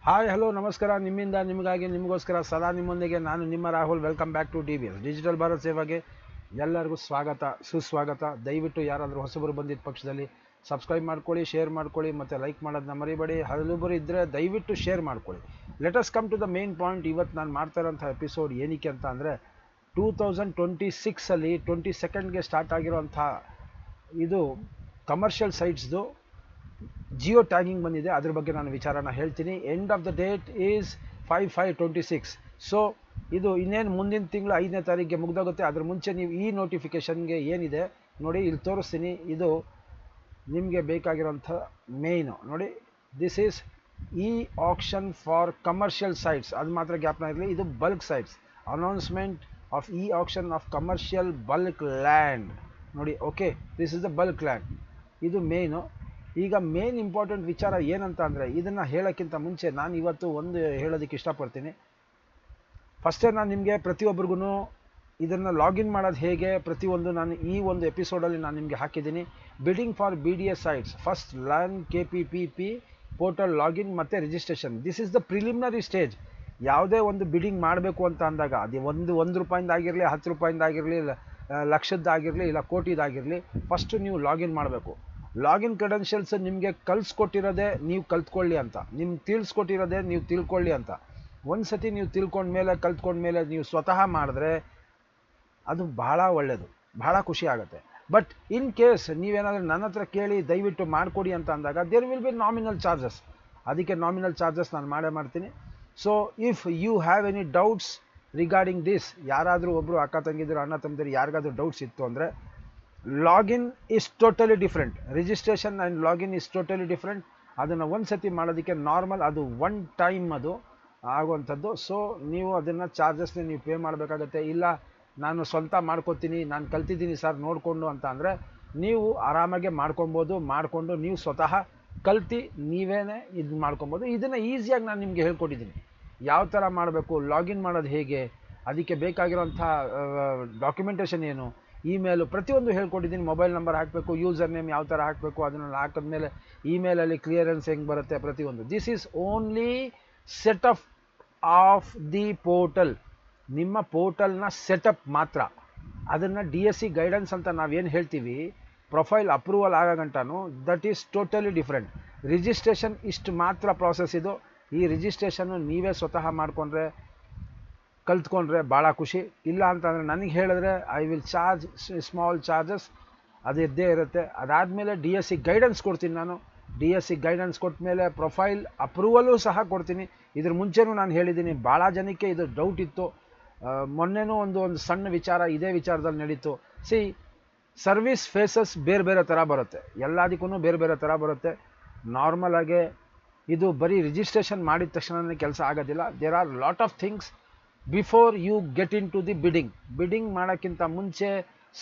Hi hello ನಮಸ್ಕಾರ. ನಿಮ್ಮಿಂದ ನಿಮಗಾಗಿ ನಿಮಗೋಸ್ಕರ ಸದಾ ನಿಮ್ಮೊಂದಿಗೆ ನಾನು ನಿಮ್ಮ Rahul. Welcome back to DBS digital Bharat ಸೇವೆಗೆ ಎಲ್ಲರಿಗೂ ಸ್ವಾಗತ ಸುಸ್ವಾಗತ. ದಯವಿಟ್ಟು ಯಾರಾದರೂ ಹೊಸಬರು ಬಂದಿದ್ದ ಪಕ್ಷದಲ್ಲಿ ಸಬ್ಸ್ಕ್ರೈಬ್ ಮಾಡ್ಕೊಳ್ಳಿ, ಶೇರ್ ಮಾಡ್ಕೊಳ್ಳಿ ಮತ್ತು ಲೈಕ್ ಮಾಡೋದನ್ನ ಮರಿಬೇಡಿ. ಹಲವರು ಇದ್ದರೆ ದಯವಿಟ್ಟು ಶೇರ್ ಮಾಡ್ಕೊಳ್ಳಿ. Let's come to the main point. ಇವತ್ತು ನಾನು ಮಾಡ್ತಾ ಇರೋಂಥ ಎಪಿಸೋಡ್ ಏನಕ್ಕೆ ಅಂತ ಅಂದರೆ 2026 22ಗೆ ಸ್ಟಾರ್ಟ್ ಆಗಿರೋಂಥ ಇದು ಕಮರ್ಷಿಯಲ್ ಸೈಟ್ಸ್ದು ಜಿಯೋ ಟ್ಯಾಗಿಂಗ್ ಬಂದಿದೆ. ಅದ್ರ ಬಗ್ಗೆ ನಾನು ವಿಚಾರನ ಹೇಳ್ತೀನಿ. End of the date is 5/5/26. So ಇದು ಇನ್ನೇನು ಮುಂದಿನ ತಿಂಗಳು 5ನೇ ತಾರೀಕಿಗೆ ಮುಗ್ದೋಗುತ್ತೆ. ಅದ್ರ ಮುಂಚೆ ನೀವು ಈ ನೋಟಿಫಿಕೇಷನ್ಗೆ ಏನಿದೆ ನೋಡಿ, ಇಲ್ಲಿ ತೋರಿಸ್ತೀನಿ. ಇದು ನಿಮಗೆ ಬೇಕಾಗಿರೋಂಥ ಮೇಯ್ನು ನೋಡಿ. This is e auction for commercial sites. ಅದು ಮಾತ್ರ ಜ್ಞಾಪನ ಇರಲಿ, ಇದು bulk sites. Announcement of e auction of commercial bulk land ನೋಡಿ. Okay, this is the bulk land. ಇದು ಮೇಯ್ನು. ಈಗ ಮೇನ್ ಇಂಪಾರ್ಟೆಂಟ್ ವಿಚಾರ ಏನಂತ ಅಂದರೆ, ಇದನ್ನು ಹೇಳೋಕ್ಕಿಂತ ಮುಂಚೆ ನಾನು ಇವತ್ತು ಒಂದು ಹೇಳೋದಕ್ಕೆ ಇಷ್ಟಪಡ್ತೀನಿ. ಫಸ್ಟೇ ನಾನು ನಿಮಗೆ ಪ್ರತಿಯೊಬ್ಬರಿಗೂ ಇದನ್ನು ಲಾಗಿನ್ ಮಾಡೋದು ಹೇಗೆ ಪ್ರತಿಯೊಂದು ನಾನು ಈ ಒಂದು ಎಪಿಸೋಡಲ್ಲಿ ನಾನು ನಿಮಗೆ ಹಾಕಿದ್ದೀನಿ. Bidding for BDS sites, first learn KPPP portal login ಮತ್ತು registration. This is the preliminary stage. ಯಾವುದೇ ಒಂದು ಬಿಡಿಂಗ್ ಮಾಡಬೇಕು ಅಂತ ಅಂದಾಗ ಅದು ಒಂದು ರೂಪಾಯಿಂದಾಗಿರಲಿ, 10 ರೂಪಾಯಿಂದಾಗಿರಲಿ, ಲಕ್ಷದ್ದಾಗಿರಲಿ, ಇಲ್ಲ ಕೋಟಿದಾಗಿರಲಿ, ಫಸ್ಟು ನೀವು ಲಾಗಿನ್ ಮಾಡಬೇಕು. ಲಾಗಿನ್ ಕ್ರೆಡೆನ್ಷಿಯಲ್ಸ್ ನಿಮಗೆ ಕಲಿಸ್ಕೊಟ್ಟಿರೋದೇ ನೀವು ಕಲ್ತ್ಕೊಳ್ಳಿ ಅಂತ, ನಿಮ್ಗೆ ತಿಳಿಸ್ಕೊಟ್ಟಿರೋದೇ ನೀವು ತಿಳ್ಕೊಳ್ಳಿ ಅಂತ. ಒಂದು ಸತಿ ನೀವು ತಿಳ್ಕೊಂಡ್ಮೇಲೆ ಕಲ್ತ್ಕೊಂಡ್ಮೇಲೆ ನೀವು ಸ್ವತಃ ಮಾಡಿದ್ರೆ ಅದು ಬಹಳ ಒಳ್ಳೆಯದು, ಬಹಳ ಖುಷಿ ಆಗುತ್ತೆ. ಬಟ್ ಇನ್ ಕೇಸ್ ನೀವೇನಾದರೂ ನನ್ನ ಹತ್ರ ಕೇಳಿ ದಯವಿಟ್ಟು ಮಾಡಿಕೊಡಿ ಅಂತ ಅಂದಾಗ there will be nominal charges. ಅದಕ್ಕೆ ನಾಮಿನಲ್ ಚಾರ್ಜಸ್ ನಾನು ಮಾಡೇ ಮಾಡ್ತೀನಿ. So if you have any doubts regarding this, ಯಾರಾದರೂ ಒಬ್ಬರು ಅಕ್ಕ ತಂಗಿದ್ರು, ಅಣ್ಣ ತಮ್ಮದಿರು ಯಾರಿಗಾದ್ರೂ ಡೌಟ್ಸ್ ಇತ್ತು ಅಂದರೆ, login is totally different, registration and login is totally different. ಅದನ್ನು ಒಂದು ಸತಿ ಮಾಡೋದಕ್ಕೆ ನಾರ್ಮಲ್ ಅದು ಒನ್ ಟೈಮ್ ಅದು ಆಗುವಂಥದ್ದು. ಸೊ ನೀವು ಅದನ್ನು ಚಾರ್ಜಸ್ನ ನೀವು ಪೇ ಮಾಡಬೇಕಾಗತ್ತೆ. ಇಲ್ಲ ನಾನು ಸ್ವಂತ ಮಾಡ್ಕೋತೀನಿ, ನಾನು ಕಲ್ತಿದ್ದೀನಿ ಸರ್ ನೋಡಿಕೊಂಡು ಅಂತ ಅಂದರೆ ನೀವು ಆರಾಮಾಗೆ ಮಾಡ್ಕೊಬೋದು. ಮಾಡಿಕೊಂಡು ನೀವು ಸ್ವತಃ ಕಲ್ತು ನೀವೇನೇ ಇದು ಮಾಡ್ಕೊಬೋದು. ಇದನ್ನು ಈಸಿಯಾಗಿ ನಾನು ನಿಮಗೆ ಹೇಳ್ಕೊಟ್ಟಿದ್ದೀನಿ ಯಾವ ಥರ ಮಾಡಬೇಕು, ಲಾಗಿನ್ ಮಾಡೋದು ಹೇಗೆ, ಅದಕ್ಕೆ ಬೇಕಾಗಿರೋಂಥ ಡಾಕ್ಯುಮೆಂಟೇಷನ್ ಏನು, ಇಮೇಲು ಪ್ರತಿಯೊಂದು ಹೇಳ್ಕೊಟ್ಟಿದ್ದೀನಿ. ಮೊಬೈಲ್ ನಂಬರ್ ಹಾಕಬೇಕು, ಯೂಸರ್ ನೇಮ್ ಯಾವ ಥರ ಹಾಕಬೇಕು, ಅದನ್ನು ಹಾಕಿದ್ಮೇಲೆ ಇಮೇಲಲ್ಲಿ ಕ್ಲಿಯರೆನ್ಸ್ ಹೆಂಗೆ ಬರುತ್ತೆ ಪ್ರತಿಯೊಂದು. This is only setup of the portal. ನಿಮ್ಮ ಪೋರ್ಟಲ್ನ ಸೆಟಪ್ ಮಾತ್ರ. ಅದನ್ನು DSC ಗೈಡೆನ್ಸ್ ಅಂತ ನಾವೇನು ಹೇಳ್ತೀವಿ, ಪ್ರೊಫೈಲ್ ಅಪ್ರೂವಲ್ ಆಗೋ ಗಂಟನೂ that is totally different. Registration ಇಷ್ಟು ಮಾತ್ರ ಪ್ರಾಸೆಸ್ ಇದು. ಈ ರಿಜಿಸ್ಟ್ರೇಷನ್ನು ನೀವೇ ಸ್ವತಃ ಮಾಡಿಕೊಂಡ್ರೆ ಕಲ್ತ್ಕೊಂಡ್ರೆ ಭಾಳ ಖುಷಿ. ಇಲ್ಲ ಅಂತಂದರೆ ನನಗೆ ಹೇಳಿದ್ರೆ I will charge small charges, ಅದು ಇದ್ದೇ ಇರುತ್ತೆ. ಅದಾದಮೇಲೆ DSC ಗೈಡೆನ್ಸ್ ಕೊಡ್ತೀನಿ ನಾನು. DSC ಗೈಡೆನ್ಸ್ ಕೊಟ್ಟ ಮೇಲೆ ಪ್ರೊಫೈಲ್ ಅಪ್ರೂವಲು ಸಹ ಕೊಡ್ತೀನಿ. ಇದ್ರ ಮುಂಚೆನೂ ನಾನು ಹೇಳಿದ್ದೀನಿ, ಭಾಳ ಜನಕ್ಕೆ ಇದು ಡೌಟ್ ಇತ್ತು. ಮೊನ್ನೆನೂ ಒಂದು ಸಣ್ಣ ವಿಚಾರ ಇದೇ ವಿಚಾರದಲ್ಲಿ ನಡೀತು. ಸಿ, ಸರ್ವಿಸ್ ಫೇಸಸ್ ಬೇರೆ ಬೇರೆ ಥರ ಬರುತ್ತೆ, ಎಲ್ಲದಕ್ಕೂ ಬೇರೆ ಬೇರೆ ಥರ ಬರುತ್ತೆ. ನಾರ್ಮಲಾಗೆ ಇದು ಬರೀ ರಿಜಿಸ್ಟ್ರೇಷನ್ ಮಾಡಿದ ತಕ್ಷಣವೇ ಕೆಲಸ ಆಗೋದಿಲ್ಲ. There are lot of things before you get into the bidding. Bidding ಮಾಡೋಕ್ಕಿಂತ ಮುಂಚೆ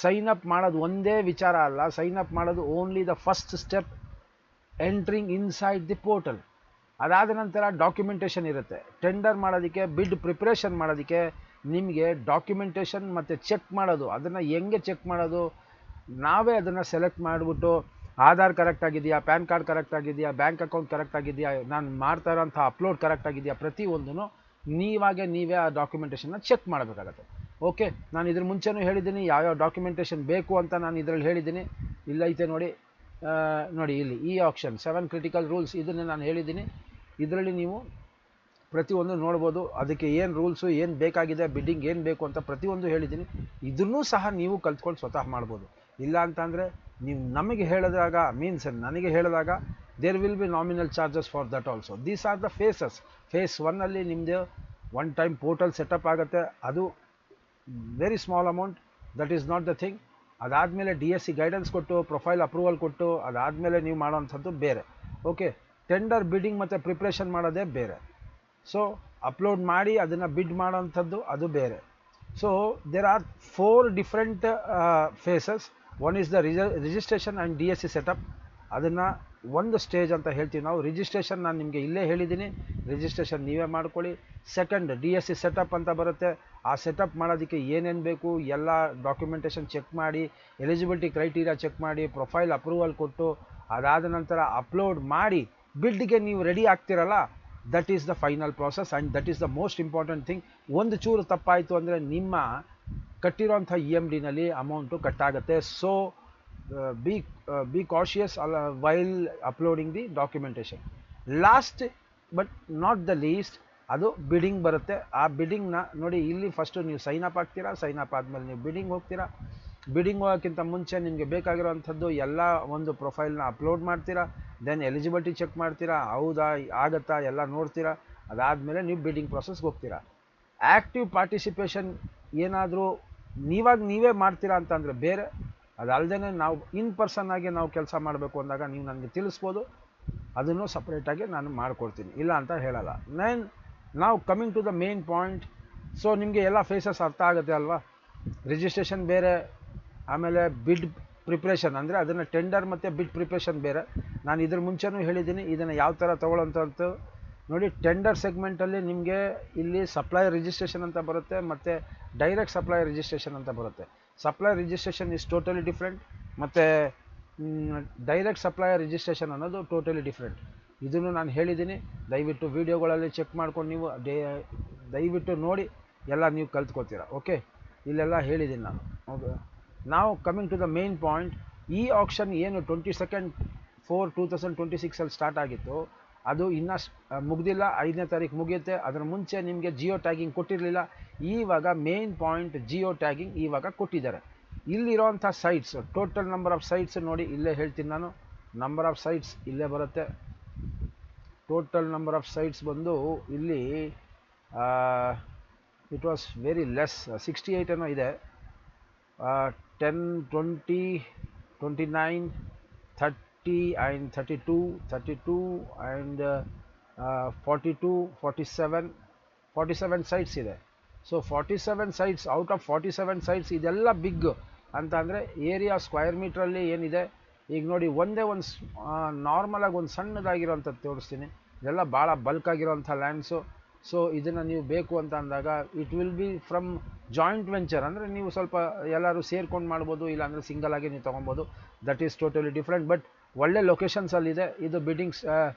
ಸೈನ್ ಅಪ್ ಮಾಡೋದು ಒಂದೇ ವಿಚಾರ ಅಲ್ಲ. ಸೈನ್ ಅಪ್ ಮಾಡೋದು only the first step, entering inside the portal. ಅದಾದ ನಂತರ ಡಾಕ್ಯುಮೆಂಟೇಷನ್ ಇರುತ್ತೆ. ಟೆಂಡರ್ ಮಾಡೋದಕ್ಕೆ, ಬಿಡ್ ಪ್ರಿಪ್ರೇಷನ್ ಮಾಡೋದಕ್ಕೆ ನಿಮಗೆ ಡಾಕ್ಯುಮೆಂಟೇಷನ್ ಮತ್ತು ಚೆಕ್ ಮಾಡೋದು. ಅದನ್ನು ಹೆಂಗೆ ಚೆಕ್ ಮಾಡೋದು, ನಾವೇ ಅದನ್ನು ಸೆಲೆಕ್ಟ್ ಮಾಡಿಬಿಟ್ಟು ಆಧಾರ್ ಕರೆಕ್ಟ್ ಆಗಿದೆಯಾ, ಪ್ಯಾನ್ ಕಾರ್ಡ್ ಕರೆಕ್ಟ್ ಆಗಿದೆಯಾ, ಬ್ಯಾಂಕ್ ಅಕೌಂಟ್ ಕರೆಕ್ಟ್ ಆಗಿದೆಯಾ, ನಾನು ಮಾಡ್ತಾ ಇರೋಂಥ ಅಪ್ಲೋಡ್ ಕರೆಕ್ಟ್ ಆಗಿದೆಯಾ, ಪ್ರತಿಯೊಂದೂ ನೀವೇ ಆ ಡಾಕ್ಯುಮೆಂಟೇಷನ್ನ ಚೆಕ್ ಮಾಡಬೇಕಾಗತ್ತೆ. ಓಕೆ, ನಾನು ಇದ್ರ ಮುಂಚೆನೂ ಹೇಳಿದ್ದೀನಿ ಯಾವ್ಯಾವ ಡಾಕ್ಯುಮೆಂಟೇಷನ್ ಬೇಕು ಅಂತ ನಾನು ಇದರಲ್ಲಿ ಹೇಳಿದ್ದೀನಿ. ಇಲ್ಲೈತೆ ನೋಡಿ, ಇಲ್ಲಿ ಈ ಆಪ್ಷನ್ 7 ಕ್ರಿಟಿಕಲ್ ರೂಲ್ಸ್, ಇದನ್ನು ನಾನು ಹೇಳಿದ್ದೀನಿ. ಇದರಲ್ಲಿ ನೀವು ಪ್ರತಿಯೊಂದು ನೋಡ್ಬೋದು. ಅದಕ್ಕೆ ಏನು ರೂಲ್ಸು, ಏನು ಬೇಕಾಗಿದೆ, ಬಿಡ್ಡಿಂಗ್ ಏನು ಬೇಕು ಅಂತ ಪ್ರತಿಯೊಂದು ಹೇಳಿದ್ದೀನಿ. ಇದನ್ನೂ ಸಹ ನೀವು ಕಲ್ತ್ಕೊಂಡು ಸ್ವತಃ ಮಾಡ್ಬೋದು. ಇಲ್ಲ ಅಂತಂದರೆ ನೀವು ನಮಗೆ ಹೇಳಿದಾಗ, ಮೀನ್ಸ್ ನನಗೆ ಹೇಳಿದಾಗ, there will be nominal charges for that also. These are the phases. Phase 1 ನಿಮ್ಮದು ಒನ್ ಟೈಮ್ ಪೋರ್ಟಲ್ ಸೆಟಪ್ ಆಗುತ್ತೆ. ಅದು very small amount, that is not the thing. ಅದಾದಮೇಲೆ DSC ಗೈಡೆನ್ಸ್ ಕೊಟ್ಟು, ಪ್ರೊಫೈಲ್ ಅಪ್ರೂವಲ್ ಕೊಟ್ಟು, ಅದಾದಮೇಲೆ ನೀವು ಮಾಡೋವಂಥದ್ದು ಬೇರೆ. ಓಕೆ, ಟೆಂಡರ್ ಬಿಡಿಂಗ್ ಮತ್ತು ಪ್ರಿಪ್ರೇಷನ್ ಮಾಡೋದೇ ಬೇರೆ. ಸೊ ಅಪ್ಲೋಡ್ ಮಾಡಿ ಅದನ್ನು ಬಿಡ್ ಮಾಡೋವಂಥದ್ದು ಅದು ಬೇರೆ. So there are 4 different phases. One is the registration and DSC setup. ಅದನ್ನು ಒಂದು ಸ್ಟೇಜ್ ಅಂತ ಹೇಳ್ತೀವಿ ನಾವು. ರಿಜಿಸ್ಟ್ರೇಷನ್ ನಾನು ನಿಮಗೆ ಇಲ್ಲೇ ಹೇಳಿದ್ದೀನಿ, ರಿಜಿಸ್ಟ್ರೇಷನ್ ನೀವೇ ಮಾಡ್ಕೊಳ್ಳಿ. ಸೆಕೆಂಡ್ DSC ಸೆಟಪ್ ಅಂತ ಬರುತ್ತೆ. ಆ ಸೆಟಪ್ ಮಾಡೋದಕ್ಕೆ ಏನೇನು ಬೇಕು ಎಲ್ಲ ಡಾಕ್ಯುಮೆಂಟೇಷನ್ ಚೆಕ್ ಮಾಡಿ, ಎಲಿಜಿಬಿಲಿಟಿ ಕ್ರೈಟೀರಿಯಾ ಚೆಕ್ ಮಾಡಿ, ಪ್ರೊಫೈಲ್ ಅಪ್ರೂವಲ್ ಕೊಟ್ಟು, ಅದಾದ ನಂತರ ಅಪ್ಲೋಡ್ ಮಾಡಿ ಬಿಡ್ಗೆ ನೀವು ರೆಡಿ ಆಗ್ತಿರಲ್ಲ, that is the final process and that is the most important thing. ಒಂದು ಚೂರು ತಪ್ಪಾಯಿತು ಅಂದರೆ ನಿಮ್ಮ ಕಟ್ಟಿರೋಂಥ ಇ ಎಮ್ ಡಿನಲ್ಲಿ ಅಮೌಂಟು ಕಟ್ಟಾಗುತ್ತೆ. So be cautious while uploading the documentation. Last but not the least, ಅದು ಬಿಡಿಂಗ್ ಬರುತ್ತೆ. ಆ ಬಿಡಿಂಗ್ನ ನೋಡಿ, ಇಲ್ಲಿ ಫಸ್ಟು ನೀವು ಸೈನ್ ಅಪ್ ಆಗ್ತೀರಾ, ಸೈನ್ ಅಪ್ ಆದಮೇಲೆ ನೀವು ಬಿಡಿಂಗ್ ಹೋಗ್ತೀರಾ. ಬಿಡಿಂಗ್ ಹೋಗೋಕ್ಕಿಂತ ಮುಂಚೆ ನಿಮಗೆ ಬೇಕಾಗಿರೋವಂಥದ್ದು ಎಲ್ಲ ಒಂದು ಪ್ರೊಫೈಲ್ನ ಅಪ್ಲೋಡ್ ಮಾಡ್ತೀರಾ. ದೆನ್ ಎಲಿಜಿಬಿಲಿಟಿ ಚೆಕ್ ಮಾಡ್ತೀರಾ, ಹೌದಾ ಆಗತ್ತಾ ಎಲ್ಲ ನೋಡ್ತೀರಾ. ಅದಾದಮೇಲೆ ನೀವು ಬಿಡಿಂಗ್ ಪ್ರೊಸೆಸ್ಗೆ ಹೋಗ್ತೀರಾ. ಆ್ಯಕ್ಟಿವ್ ಪಾರ್ಟಿಸಿಪೇಷನ್ ಏನಾದರೂ ನೀವೇ ಮಾಡ್ತೀರಾ ಅಂತಂದರೆ ಬೇರೆ, ಅದಲ್ಲದೆ ನಾವು ಇನ್ ಪರ್ಸನ್ ಆಗಿ ನಾವು ಕೆಲಸ ಮಾಡಬೇಕು ಅಂದಾಗ ನೀವು ನನಗೆ ತಿಳಿಸ್ಬೋದು, ಅದನ್ನು ಸಪ್ರೇಟಾಗಿ ನಾನು ಮಾಡಿಕೊಡ್ತೀನಿ, ಇಲ್ಲ ಅಂತ ಹೇಳಲ್ಲ. ನಾವು coming to the main point. So ನಿಮಗೆ ಎಲ್ಲ ಫೇಸಸ್ ಅರ್ಥ ಆಗುತ್ತೆ ಅಲ್ವಾ? ರಿಜಿಸ್ಟ್ರೇಷನ್ ಬೇರೆ, ಆಮೇಲೆ ಬಿಡ್ ಪ್ರಿಪ್ರೇಷನ್ ಅಂದರೆ ಅದನ್ನು ಟೆಂಡರ್ ಮತ್ತು ಬಿಡ್ ಪ್ರಿಪ್ರೇಷನ್ ಬೇರೆ. ನಾನು ಇದ್ರ ಮುಂಚೆನೂ ಹೇಳಿದ್ದೀನಿ ಇದನ್ನು ಯಾವ ಥರ ತೊಗೊಳ್ಳೋಂಥದ್ದು. ನೋಡಿ, ಟೆಂಡರ್ ಸೆಗ್ಮೆಂಟಲ್ಲಿ ನಿಮಗೆ ಇಲ್ಲಿ ಸಪ್ಲೈಯರ್ ರಿಜಿಸ್ಟ್ರೇಷನ್ ಅಂತ ಬರುತ್ತೆ ಮತ್ತು ಡೈರೆಕ್ಟ್ ಸಪ್ಲೈಯರ್ ರಿಜಿಸ್ಟ್ರೇಷನ್ ಅಂತ ಬರುತ್ತೆ. Supplier registration is totally different ಮತ್ತು ಡೈರೆಕ್ಟ್ ಸಪ್ಲೈಯರ್ ರಿಜಿಸ್ಟ್ರೇಷನ್ ಅನ್ನೋದು ಟೋಟಲಿ ಡಿಫ್ರೆಂಟ್. ಇದನ್ನು ನಾನು ಹೇಳಿದ್ದೀನಿ, ದಯವಿಟ್ಟು ವೀಡಿಯೋಗಳಲ್ಲಿ ಚೆಕ್ ಮಾಡ್ಕೊಂಡು ನೀವು ದಯವಿಟ್ಟು ನೋಡಿ ಎಲ್ಲ ನೀವು ಕಲ್ತ್ಕೋತೀರಾ. ಓಕೆ, ಇಲ್ಲೆಲ್ಲ ಹೇಳಿದ್ದೀನಿ ನಾನು. ಓಕೆ, ನಾವು coming to the main point. ಈ ಆಕ್ಷನ್ ಏನು 22/4/2026 ಸ್ಟಾರ್ಟ್ ಆಗಿತ್ತು, ಅದು ಇನ್ನೂ ಮುಗ್ದಿಲ್ಲ. 5ನೇ ತಾರೀಕು ಮುಗಿಯುತ್ತೆ. ಅದರ ಮುಂಚೆ ನಿಮಗೆ ಜಿಯೋ ಟ್ಯಾಗಿಂಗ್ ಕೊಟ್ಟಿರಲಿಲ್ಲ. ಇವಾಗ ಮೇನ್ ಪಾಯಿಂಟ್, ಜಿಯೋ ಟ್ಯಾಗಿಂಗ್ ಇವಾಗ ಕೊಟ್ಟಿದ್ದಾರೆ. ಇಲ್ಲಿರೋಂಥ sites, total number of sites ನೋಡಿ, ಇಲ್ಲೇ ಹೇಳ್ತೀನಿ ನಾನು. ನಂಬರ್ ಆಫ್ ಸೈಟ್ಸ್ ಇಲ್ಲೇ ಬರುತ್ತೆ. ಟೋಟಲ್ ನಂಬರ್ ಆಫ್ ಸೈಟ್ಸ್ ಬಂದು ಇಲ್ಲಿ ಇಟ್ ವಾಸ್ ವೆರಿ ಲೆಸ್, 68 ಏನೋ ಇದೆ. 10, 20, 29, 30 ಆ್ಯಂಡ್ 32 ಆ್ಯಂಡ್ 42, 47 ಸೈಟ್ಸ್ ಇದೆ. So 47 sites out of 47 sites ಇದೆಲ್ಲ ಬಿಗ್ ಅಂತ ಅಂದರೆ ಏರಿಯಾ ಸ್ಕ್ವೇರ್ ಮೀಟ್ರಲ್ಲಿ ಏನಿದೆ. ಈಗ ನೋಡಿ, ಒಂದೇ ಒಂದು ನಾರ್ಮಲಾಗಿ ಒಂದು ಸಣ್ಣದಾಗಿರೋಂಥದ್ದು ತೋರಿಸ್ತೀನಿ. ಇದೆಲ್ಲ ಭಾಳ ಬಲ್ಕ್ ಆಗಿರೋಂಥ ಲ್ಯಾಂಡ್ಸು. ಸೊ ಇದನ್ನು ನೀವು ಬೇಕು ಅಂತ ಅಂದಾಗ it will be from joint venture, ಅಂದರೆ ನೀವು ಸ್ವಲ್ಪ ಎಲ್ಲರೂ ಸೇರ್ಕೊಂಡು ಮಾಡ್ಬೋದು, ಇಲ್ಲಾಂದರೆ ಸಿಂಗಲ್ ಆಗಿ ನೀವು ತೊಗೊಬೋದು. That is totally different. But ಒಳ್ಳೆ ಲೊಕೇಶನ್ಸಲ್ಲಿದೆ. ಇದು ಬಿಡ್ಡಿಂಗ್ಸ್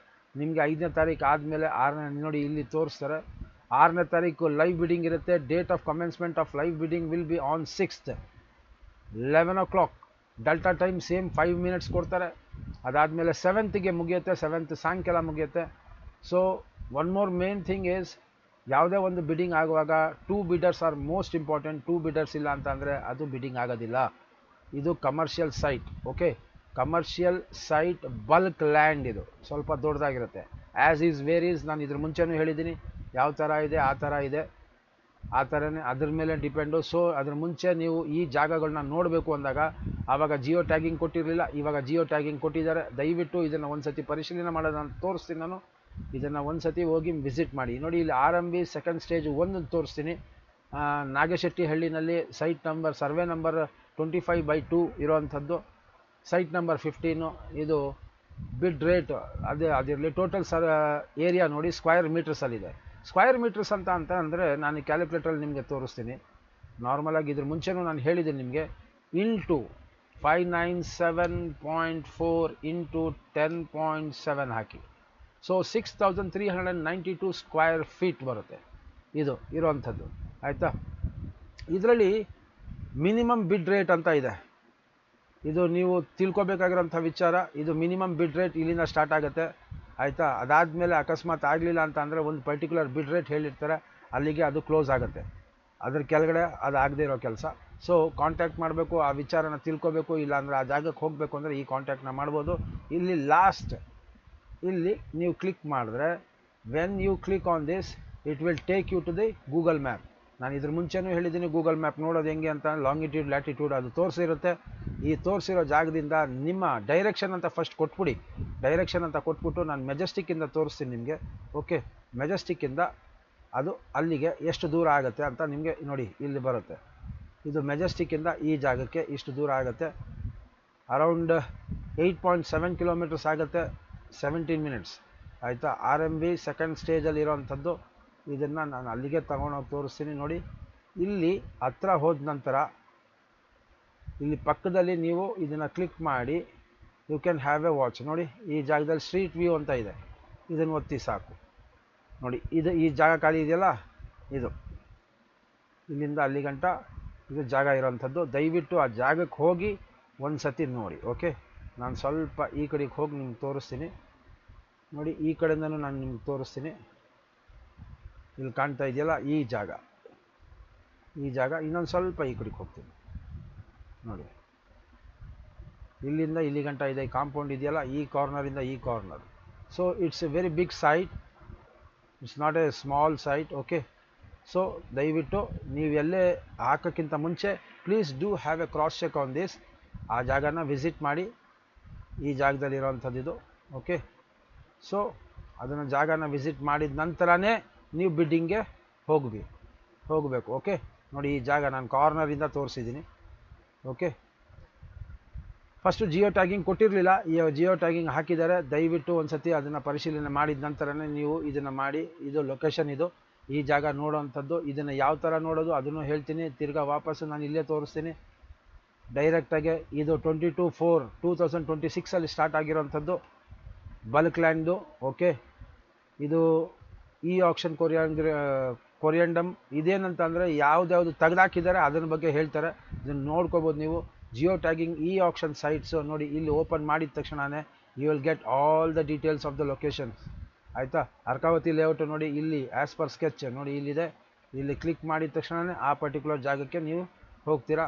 ನಿಮಗೆ 5ನೇ ತಾರೀಕು ಆದಮೇಲೆ 6ನೇ ನೋಡಿ ಇಲ್ಲಿ ತೋರಿಸ್ತಾರೆ. 6ನೇ ತಾರೀಕು ಲೈವ್ ಬಿಡ್ಡಿಂಗ್ ಇರುತ್ತೆ. Date of commencement of live bidding will be on 6th 11 o'clock delta time. Same 5 minutes ಕೊಡ್ತಾರೆ. ಅದಾದಮೇಲೆ 7th ಮುಗಿಯುತ್ತೆ. 7th ಸಾಯಂಕಾಲ ಮುಗಿಯುತ್ತೆ. So one more main thing is, ಯಾವುದೇ ಒಂದು ಬಿಡ್ಡಿಂಗ್ ಆಗುವಾಗ 2 bidders are most important. 2 bidders ಇಲ್ಲ ಅಂತ ಅಂದರೆ ಅದು ಬಿಡ್ಡಿಂಗ್ ಆಗೋದಿಲ್ಲ. ಇದು commercial site. Okay, commercial site, bulk land, ಇದು ಸ್ವಲ್ಪ ದೊಡ್ಡದಾಗಿರುತ್ತೆ. ಆ್ಯಸ್ ಈಸ್ ವೇರೀಸ್, ನಾನು ಇದ್ರ ಮುಂಚೆನೂ ಹೇಳಿದ್ದೀನಿ ಯಾವ ಥರ ಇದೆ ಆ ಥರ ಇದೆ, ಆ ಥರನೇ ಅದ್ರ ಮೇಲೆ ಡಿಪೆಂಡು. ಸೊ ಅದ್ರ ಮುಂಚೆ ನೀವು ಈ ಜಾಗಗಳನ್ನ ನೋಡಬೇಕು ಅಂದಾಗ ಆವಾಗ ಜಿಯೋ ಟ್ಯಾಗಿಂಗ್ ಕೊಟ್ಟಿರಲಿಲ್ಲ, ಇವಾಗ ಜಿಯೋ ಟ್ಯಾಗಿಂಗ್ ಕೊಟ್ಟಿದ್ದಾರೆ. ದಯವಿಟ್ಟು ಇದನ್ನು ಒಂದು ಸತಿ ಪರಿಶೀಲನೆ ಮಾಡೋದನ್ನು ತೋರಿಸ್ತೀನಿ ನಾನು. ಇದನ್ನು ಒಂದು ಸತಿ ಹೋಗಿ ವಿಸಿಟ್ ಮಾಡಿ. ನೋಡಿ, ಇಲ್ಲಿ RMB ಸೆಕೆಂಡ್ ಸ್ಟೇಜ್ 1 ತೋರಿಸ್ತೀನಿ. ನಾಗಶೆಟ್ಟಿಹಳ್ಳಿನಲ್ಲಿ ಸೈಟ್ ನಂಬರ್, ಸರ್ವೆ ನಂಬರ್ 25/2 ಇರೋವಂಥದ್ದು. Site number 15. ಇದು ಬಿಡ್ ರೇಟ್ ಅದಿರಲಿ. ಟೋಟಲ್ ಏರಿಯಾ ನೋಡಿ ಸ್ಕ್ವೇರ್ ಮೀಟರ್ಸಲ್ಲಿದೆ. ಸ್ಕ್ವೇರ್ ಮೀಟರ್ಸ್ ಅಂತ ಅಂದರೆ ನಾನು ಕ್ಯಾಲ್ಕುಲೇಟ್ರಲ್ಲಿ ನಿಮಗೆ ತೋರಿಸ್ತೀನಿ. ನಾರ್ಮಲಾಗಿ ಇದ್ರ ಮುಂಚೆನೂ ನಾನು ಹೇಳಿದ್ದೀನಿ ನಿಮಗೆ. ಇಂಟು 597.4 ಇಂಟು 10.7 ಹಾಕಿ. ಸೊ 6392 ಸ್ಕ್ವೇರ್ ಫೀಟ್ ಬರುತ್ತೆ ಇದು ಇರೋವಂಥದ್ದು. ಆಯಿತಾ? ಇದರಲ್ಲಿ ಮಿನಿಮಮ್ ಬಿಡ್ ರೇಟ್ ಅಂತ ಇದೆ. ಇದು ನೀವು ತಿಳ್ಕೊಬೇಕಾಗಿರೋಂಥ ವಿಚಾರ. ಇದು ಮಿನಿಮಮ್ ಬಿಡ್ ರೇಟ್ ಇಲ್ಲಿಂದ ಸ್ಟಾರ್ಟ್ ಆಗುತ್ತೆ. ಆಯಿತಾ? ಅದಾದಮೇಲೆ ಅಕಸ್ಮಾತ್ ಆಗಲಿಲ್ಲ ಅಂತ ಅಂದರೆ ಒಂದು ಪರ್ಟಿಕ್ಯುಲರ್ ಬಿಡ್ ರೇಟ್ ಹೇಳಿರ್ತಾರೆ, ಅಲ್ಲಿಗೆ ಅದು ಕ್ಲೋಸ್ ಆಗುತ್ತೆ. ಅದ್ರ ಕೆಳಗಡೆ ಅದು ಆಗದೇ ಇರೋ ಕೆಲಸ. ಸೊ ಕಾಂಟ್ಯಾಕ್ಟ್ ಮಾಡಬೇಕು, ಆ ವಿಚಾರನ ತಿಳ್ಕೊಬೇಕು. ಇಲ್ಲಾಂದರೆ ಆ ಜಾಗಕ್ಕೆ ಹೋಗಬೇಕು ಅಂದರೆ ಈ ಕಾಂಟ್ಯಾಕ್ಟ್ನ ಮಾಡ್ಬೋದು. ಇಲ್ಲಿ ಲಾಸ್ಟ್ ಇಲ್ಲಿ ನೀವು ಕ್ಲಿಕ್ ಮಾಡಿದ್ರೆ, when you click on this it will take you to the Google map. ನಾನು ಇದ್ರ ಮುಂಚೆನೂ ಹೇಳಿದ್ದೀನಿ ಗೂಗಲ್ ಮ್ಯಾಪ್ ನೋಡೋದು ಹೆಂಗೆ ಅಂತ. ಲಾಂಗಿಟ್ಯೂಡ್, ಲ್ಯಾಟಿಟ್ಯೂಡ್ ಅದು ತೋರಿಸಿರುತ್ತೆ. ಈ ತೋರಿಸಿರೋ ಜಾಗದಿಂದ ನಿಮ್ಮ ಡೈರೆಕ್ಷನ್ ಅಂತ ಫಸ್ಟ್ ಕೊಟ್ಬಿಡಿ. ಡೈರೆಕ್ಷನ್ ಅಂತ ಕೊಟ್ಬಿಟ್ಟು ನಾನು ಮೆಜೆಸ್ಟಿಕ್ಕಿಂದ ತೋರಿಸ್ತೀನಿ ನಿಮಗೆ. ಓಕೆ, ಮೆಜೆಸ್ಟಿಕ್ಕಿಂದ ಅದು ಅಲ್ಲಿಗೆ ಎಷ್ಟು ದೂರ ಆಗುತ್ತೆ ಅಂತ ನಿಮಗೆ ನೋಡಿ ಇಲ್ಲಿ ಬರುತ್ತೆ. ಇದು ಮೆಜೆಸ್ಟಿಕ್ಕಿಂದ ಈ ಜಾಗಕ್ಕೆ ಇಷ್ಟು ದೂರ ಆಗುತ್ತೆ. ಅರೌಂಡ್ 8.7 kilometers ಆಗುತ್ತೆ. 17 minutes. ಆಯಿತಾ? RMB ಸೆಕೆಂಡ್ ಸ್ಟೇಜಲ್ಲಿ ಇರೋವಂಥದ್ದು. ಇದನ್ನು ನಾನು ಅಲ್ಲಿಗೆ ತಗೊಂಡೋಗಿ ತೋರಿಸ್ತೀನಿ. ನೋಡಿ, ಇಲ್ಲಿ ಹತ್ರ ಹೋದ ನಂತರ ಇಲ್ಲಿ ಪಕ್ಕದಲ್ಲಿ ನೀವು ಇದನ್ನು ಕ್ಲಿಕ್ ಮಾಡಿ you can have a watch. ನೋಡಿ, ಈ ಜಾಗದಲ್ಲಿ ಸ್ಟ್ರೀಟ್ ವ್ಯೂ ಅಂತ ಇದೆ. ಇದನ್ನು ಒತ್ತಿ ಸಾಕು. ನೋಡಿ ಇದು ಈ ಜಾಗ ಖಾಲಿ ಇದೆಯಲ್ಲ, ಇದು ಇಲ್ಲಿಂದ ಅಲ್ಲಿ ಗಂಟ ಇದು ಜಾಗ ಇರೋವಂಥದ್ದು. ದಯವಿಟ್ಟು ಆ ಜಾಗಕ್ಕೆ ಹೋಗಿ ಒಂದು ಸತಿ ನೋಡಿ. ಓಕೆ, ನಾನು ಸ್ವಲ್ಪ ಈ ಕಡೆಗೆ ಹೋಗಿ ನಿಮ್ಗೆ ತೋರಿಸ್ತೀನಿ. ನೋಡಿ ಈ ಕಡೆಯಿಂದನೂ ನಾನು ನಿಮ್ಗೆ ತೋರಿಸ್ತೀನಿ. ಇಲ್ಲಿ ಕಾಣ್ತಾ ಇದೆಯಲ್ಲ ಈ ಜಾಗ, ಇನ್ನೊಂದು ಸ್ವಲ್ಪ ಈ ಕಡೆಗೆ ಹೋಗ್ತೀನಿ ನೋಡಿ. ಇಲ್ಲಿಂದ ಇಲ್ಲಿ ಗಂಟ ಇದೆ ಕಾಂಪೌಂಡ್ ಇದೆಯಲ್ಲ, ಈ ಕಾರ್ನರಿಂದ ಈ corner. So it's a very big site, it's not a small site. Okay, so ದಯವಿಟ್ಟು ನೀವೆಲ್ಲೇ ಹಾಕೋಕ್ಕಿಂತ ಮುಂಚೆ please do have a cross check on this. ಆ ಜಾಗನ ವಿಸಿಟ್ ಮಾಡಿ, ಈ ಜಾಗದಲ್ಲಿರೋವಂಥದ್ದು ಇದು. ಓಕೆ, ಸೊ ಅದನ್ನು ಜಾಗನ ವಿಸಿಟ್ ಮಾಡಿದ ನಂತರನೇ ನೀವು ಬಿಡ್ಡಿಂಗ್ಗೆ ಹೋಗಬೇಕು. ಓಕೆ, ನೋಡಿ ಈ ಜಾಗ ನಾನು ಕಾರ್ನರಿಂದ ತೋರಿಸಿದ್ದೀನಿ. ಓಕೆ, ಫಸ್ಟು ಜಿಯೋ ಟ್ಯಾಗಿಂಗ್ ಕೊಟ್ಟಿರಲಿಲ್ಲ, ಈ ಜಿಯೋ ಟ್ಯಾಗಿಂಗ್ ಹಾಕಿದ್ದಾರೆ. ದಯವಿಟ್ಟು ಒಂದು ಸತಿ ಅದನ್ನು ಪರಿಶೀಲನೆ ಮಾಡಿದ ನಂತರನೇ ನೀವು ಇದನ್ನು ಮಾಡಿ. ಇದು ಲೊಕೇಶನ್, ಇದು ಈ ಜಾಗ ನೋಡೋವಂಥದ್ದು. ಇದನ್ನು ಯಾವ ಥರ ನೋಡೋದು ಅದನ್ನು ಹೇಳ್ತೀನಿ. ತಿರ್ಗಾ ವಾಪಸ್ಸು ನಾನು ಇಲ್ಲೇ ತೋರಿಸ್ತೀನಿ ಡೈರೆಕ್ಟಾಗೆ. ಇದು 22/4/2026 ಸ್ಟಾರ್ಟ್ ಆಗಿರೋವಂಥದ್ದು ಬಲ್ಕ್ ಲ್ಯಾಂಡು. ಓಕೆ, ಇದು ಈ ಆಕ್ಷನ್ ಕೊರಿಯಂಡಮ್ ಇದೇನಂತ ಅಂದರೆ ಯಾವ್ದು ತೆಗೆದಾಕಿದ್ದಾರೆ ಅದನ್ನ ಬಗ್ಗೆ ಹೇಳ್ತಾರೆ. ಇದನ್ನು ನೋಡ್ಕೋಬೋದು ನೀವು. ಜಿಯೋ ಟ್ಯಾಗಿಂಗ್ ಈ ಆಕ್ಷನ್ ಸೈಟ್ಸು ನೋಡಿ, ಇಲ್ಲಿ ಓಪನ್ ಮಾಡಿದ ತಕ್ಷಣವೇ you will get all the details of the locations. ಆಯಿತಾ, ಅರ್ಕಾವತಿ ಲೇಔಟ್ ನೋಡಿ, ಇಲ್ಲಿ ಆ್ಯಸ್ ಪರ್ ಸ್ಕೆಚ್ ನೋಡಿ ಇಲ್ಲಿದೆ. ಇಲ್ಲಿ ಕ್ಲಿಕ್ ಮಾಡಿದ ತಕ್ಷಣವೇ ಆ ಪರ್ಟಿಕ್ಯುಲರ್ ಜಾಗಕ್ಕೆ ನೀವು ಹೋಗ್ತೀರಾ.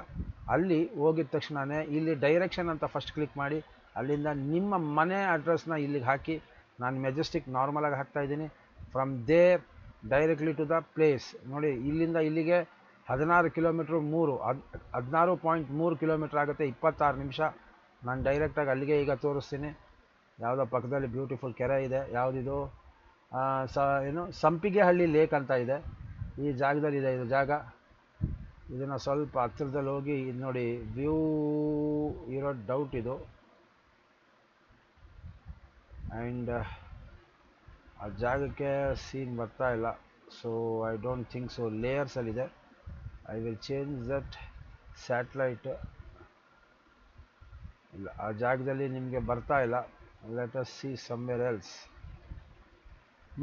ಅಲ್ಲಿ ಹೋಗಿದ ತಕ್ಷಣವೇ ಇಲ್ಲಿ ಡೈರೆಕ್ಷನ್ ಅಂತ ಫಸ್ಟ್ ಕ್ಲಿಕ್ ಮಾಡಿ, ಅಲ್ಲಿಂದ ನಿಮ್ಮ ಮನೆ ಅಡ್ರೆಸ್ನ ಇಲ್ಲಿಗೆ ಹಾಕಿ. ನಾನು ಮೆಜೆಸ್ಟಿಕ್ ನಾರ್ಮಲಾಗಿ ಹಾಕ್ತಾಯಿದ್ದೀನಿ. From there directly to the place. ನೋಡಿ ಇಲ್ಲಿಂದ ಇಲ್ಲಿಗೆ 16 ಕಿಲೋಮೀಟ್ರ್ 16.3 ಕಿಲೋಮೀಟ್ರ್ ಆಗುತ್ತೆ, 26 ನಿಮಿಷ. ನಾನು ಡೈರೆಕ್ಟಾಗಿ ಅಲ್ಲಿಗೆ ಈಗ ತೋರಿಸ್ತೀನಿ. ಯಾವುದೋ ಪಕ್ಕದಲ್ಲಿ ಬ್ಯೂಟಿಫುಲ್ ಕೆರೆ ಇದೆ, ಯಾವುದಿದು ಸಂಪಿಗೆಹಳ್ಳಿ ಲೇಕ್ ಅಂತ ಇದೆ. ಈ ಜಾಗದಲ್ಲಿದೆ ಇದು ಜಾಗ. ಇದನ್ನು ಸ್ವಲ್ಪ ಹತ್ತಿರದಲ್ಲಿ ಹೋಗಿ ಇದು ನೋಡಿ, ವ್ಯೂ ಇರೋ ಡೌಟ್ ಇದು. ಆ್ಯಂಡ್ ಆ ಜಾಗಕ್ಕೆ ಸೀನ್ ಬರ್ತಾ ಇಲ್ಲ, so I don't think so. ಲೇಯರ್ಸಲ್ಲಿದೆ. I will change that satellite. ಇಲ್ಲ, ಆ ಜಾಗದಲ್ಲಿ ನಿಮಗೆ ಬರ್ತಾ ಇಲ್ಲ. Let us see somewhere else.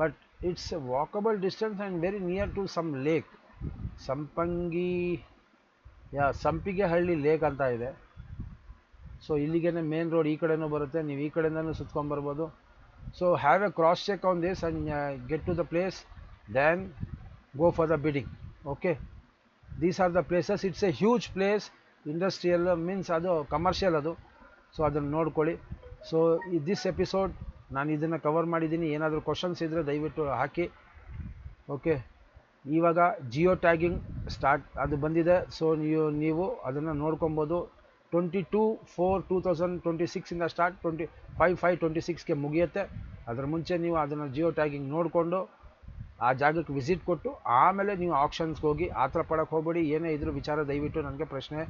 But it's a walkable distance and very near to some lake. Sampigehalli lake ಅಂತ ಇದೆ. ಸೊ ಇಲ್ಲಿಗೇನೆ ಮೇನ್ ರೋಡ್ ಈ ಕಡೆನೂ ಬರುತ್ತೆ, ನೀವು ಈ ಕಡೆಯಿಂದನೂ ಸುತ್ಕೊಂಡ್ಬರ್ಬೋದು. So have a cross check on this and get to the place, then go for the bidding. Okay, these are the places. It's a huge place. Industrial means ಅದು commercial ಅದು. So ಅದನ್ನು ನೋಡ್ಕೊಳ್ಳಿ. ಸೊ ದಿಸ್ ಎಪಿಸೋಡ್ ನಾನು ಇದನ್ನು cover ಮಾಡಿದ್ದೀನಿ. ಏನಾದರೂ questions ಇದ್ದರೆ ದಯವಿಟ್ಟು ಹಾಕಿ. ಓಕೆ, ಇವಾಗ ಜಿಯೋ ಟ್ಯಾಗಿಂಗ್ ಸ್ಟಾರ್ಟ್ ಅದು ಬಂದಿದೆ. ಸೊ ನೀವು ಅದನ್ನು ನೋಡ್ಕೊಬೋದು. 22/4/2026 ಸ್ಟಾರ್ಟ್ 25/5/26ಗೆ ಮುಗಿಯುತ್ತೆ. ಅದರ ಮುಂಚೆ ನೀವು ಅದನ್ನು ಜಿಯೋ ಟ್ಯಾಗಿಂಗ್ ನೋಡಿಕೊಂಡು ಆ ಜಾಗಕ್ಕೆ ವಿಸಿಟ್ ಕೊಟ್ಟು ಆಮೇಲೆ ನೀವು ಆಪ್ಷನ್ಸ್ಗೆ ಹೋಗಿ. ಆ ಥರ ಪಡೋಕ್ಕೆ ಹೋಗಬೇಡಿ. ಏನೇ ಇದ್ರೂ ವಿಚಾರ ದಯವಿಟ್ಟು ನನಗೆ ಪ್ರಶ್ನೆ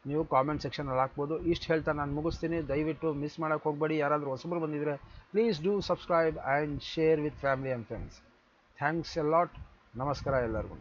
ನೀವು ಕಾಮೆಂಟ್ ಸೆಕ್ಷನಲ್ಲಿ ಹಾಕ್ಬೋದು. ಇಷ್ಟು ಹೇಳ್ತಾ ನಾನು ಮುಗಿಸ್ತೀನಿ. ದಯವಿಟ್ಟು ಮಿಸ್ ಮಾಡೋಕ್ಕೆ ಹೋಗಬೇಡಿ. ಯಾರಾದರೂ ಹೊಸಬರು ಬಂದಿದ್ದರೆ please do subscribe and share with family and friends. Thanks A lot. ನಮಸ್ಕಾರ ಎಲ್ಲರಿಗೂ.